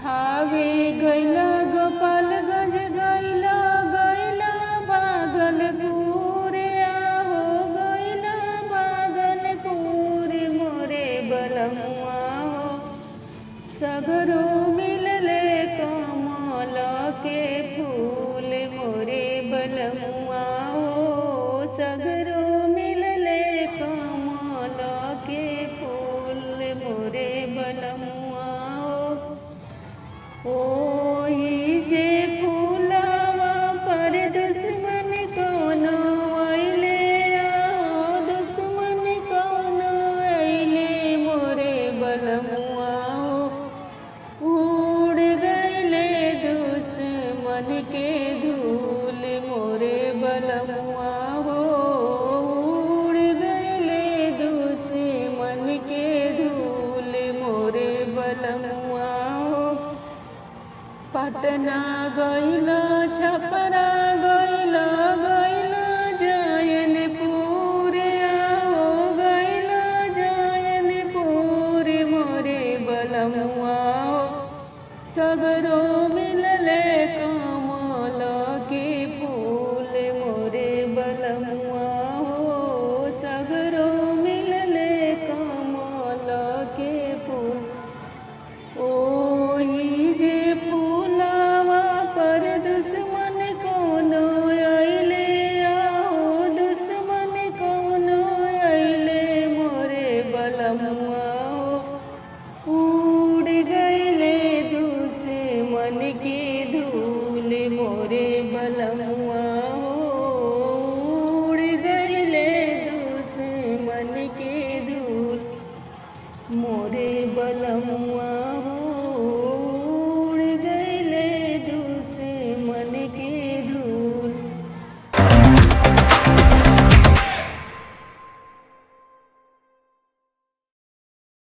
थावे गैला गोपालगंज गैला गैला भागलपुर आहो गैला भागलपुर मोरे बलमुआ हो सगरो मिलले कमल के फूल मोरे बलमुआ हो सगरो मिलले कमल के फूल मोरे बलमुआ हो ओही जे फूलवा पर दुश्मन कोनो अइले आओ दुश्मन कोनो अइले मोरे बलमुआ हो उड़ गइले दुश्मन के धूल मोरे बलमुआ हो उड़ गइले दुश्मन के धूल मोरे बलमुआ हो पटना गइला छपरा गइला गइला जयनपुर आओ गइला जयनपुर मोरे बलमुआ हो सगरो मिलले कमल के फूल मोरे बलमुआ हो सगरो मिलले कमल के फूल ओही जे फूलवा पर दुश्मन कोनो अइले आओ दुश्मन कोनो अइले मोरे बलमुआ हो उड़ गइले दुश्मन के धूल मोरे बलमुआ हो उड़ गइले दुश्मन के धूल मोरे बलमुआ